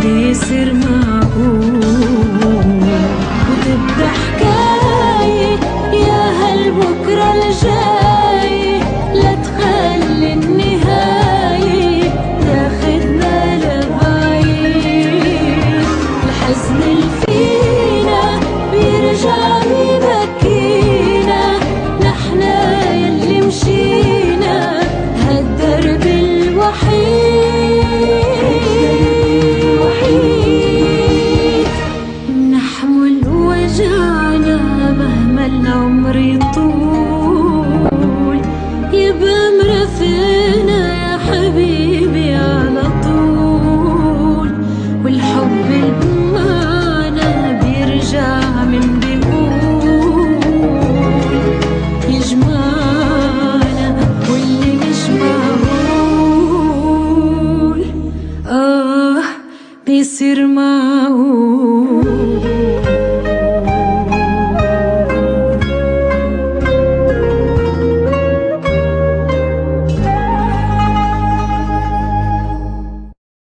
بيصير معقول وتبدأ حكاية يا هالبكرة الجاي، لا تخلي النهاية تاخدنا لبعيد. الحزن اللي فينا بيرجع بيبكينا، نحنا يلي مشينا هالدرب الوحيد، نحمل وجعنا مهما العمر يطول، يبقى مرافقنا يا حبيبي على طول. والحب اللي معنا بيرجع من بيقول يجمعنا واللي مش معقول بيصير معقول.